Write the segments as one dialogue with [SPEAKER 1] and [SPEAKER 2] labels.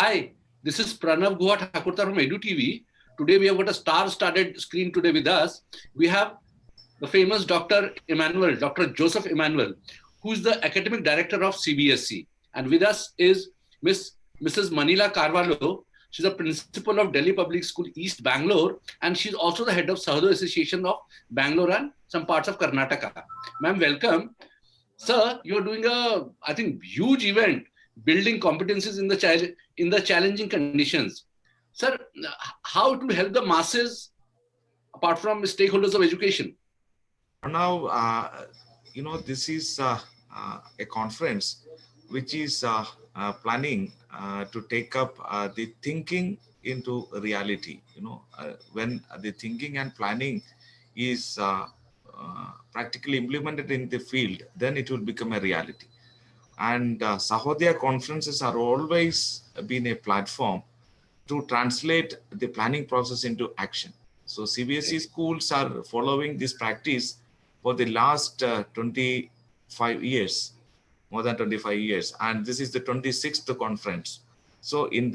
[SPEAKER 1] Hi, this is Pranav Guha Thakurta from EduTV. Today we have got a star-studded screen today with us. We have the famous Dr. Emmanuel, Dr. Joseph Emmanuel, who is the academic director of CBSE. And with us is Mrs. Manila Carvalho. She's a principal of Delhi Public School East Bangalore, and she's also the head of Sahoday Association of Bangalore and some parts of Karnataka. Ma'am, welcome. Sir, you're doing I think, huge event, building competencies in the challenging conditions. Sir, how it will help the masses apart from stakeholders of education?
[SPEAKER 2] Now, this is a conference which is planning to take up the thinking into reality. When the thinking and planning is practically implemented in the field, then it will become a reality. And Sahodaya conferences are always been a platform to translate the planning process into action. So CBSE schools are following this practice for the last 25 years, more than 25 years, and this is the 26th conference. So in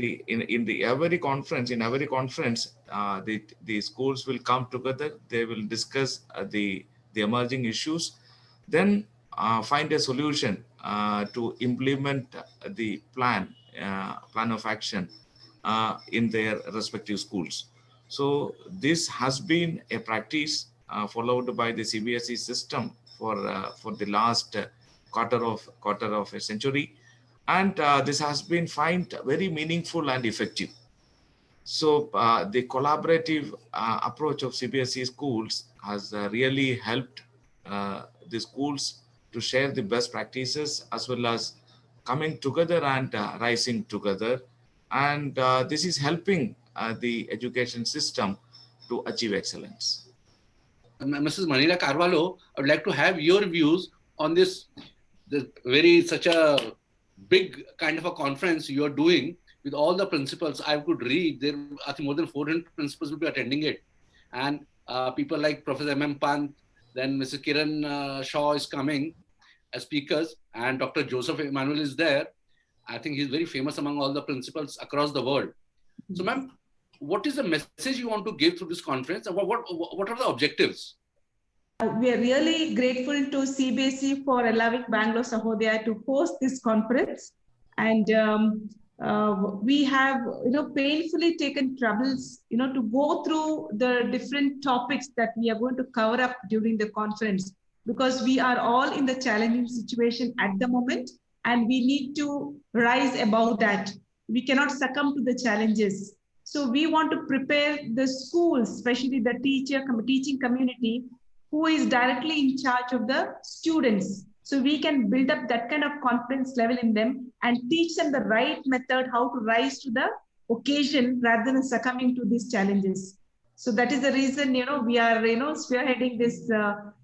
[SPEAKER 2] every conference, the schools will come together. They will discuss the emerging issues, then find a solution to implement the plan of action in their respective schools. So this has been a practice followed by the CBSE system for the last quarter of a century, and this has been found very meaningful and effective. So the collaborative approach of CBSE schools has really helped the schools to share the best practices as well as coming together and rising together. And this is helping the education system to achieve excellence.
[SPEAKER 1] Mrs. Manila Carvalho, I would like to have your views on this such a big kind of a conference you are doing with all the principals. I could read there, I think more than 400 principals will be attending it. And people like Professor M.M. Pant, then Mrs. Kiran Shaw is coming as speakers, and Dr. Joseph Emmanuel is there. I think he's very famous among all the principals across the world. So, ma'am, what is the message you want to give through this conference? And what are the objectives?
[SPEAKER 3] We are really grateful to CBSE for allowing Bangalore Sahodaya to host this conference. And we have, painfully taken troubles, to go through the different topics that we are going to cover up during the conference, because we are all in the challenging situation at the moment, and we need to rise above that. We cannot succumb to the challenges. So we want to prepare the schools, especially the teaching community, who is directly in charge of the students. So we can build up that kind of confidence level in them and teach them the right method, how to rise to the occasion rather than succumbing to these challenges. So that is the reason, we are, spearheading this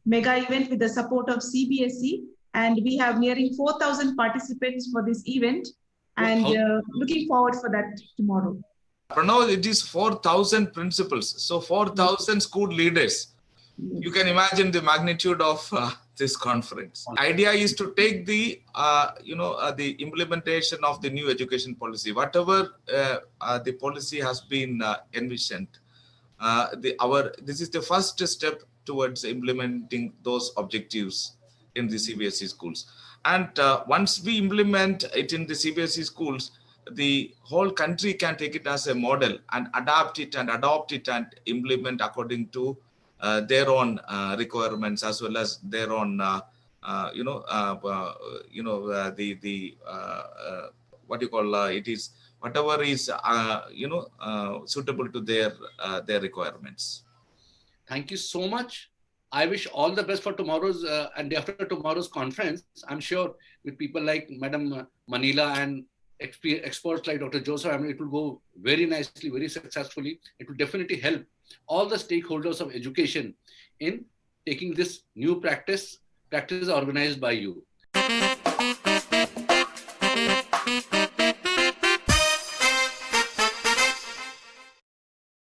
[SPEAKER 3] mega event with the support of CBSE. And we have nearing 4,000 participants for this event, and looking forward for that tomorrow.
[SPEAKER 2] Pranav, it is 4,000 principals. So 4,000 school leaders. You can imagine the magnitude of this conference. The idea is to take the implementation of the new education policy, whatever the policy has been envisioned. This is the first step towards implementing those objectives in the CBSE schools. And once we implement it in the CBSE schools, the whole country can take it as a model and adapt it and adopt it and implement according to their own requirements, as well as their own, it is whatever is suitable to their requirements.
[SPEAKER 1] Thank you so much. I wish all the best for tomorrow's and after tomorrow's conference. I'm sure with people like Madam Manila and experts like Dr. Joseph, it will go very nicely, very successfully. It will definitely help all the stakeholders of education in taking this new practice organized by you.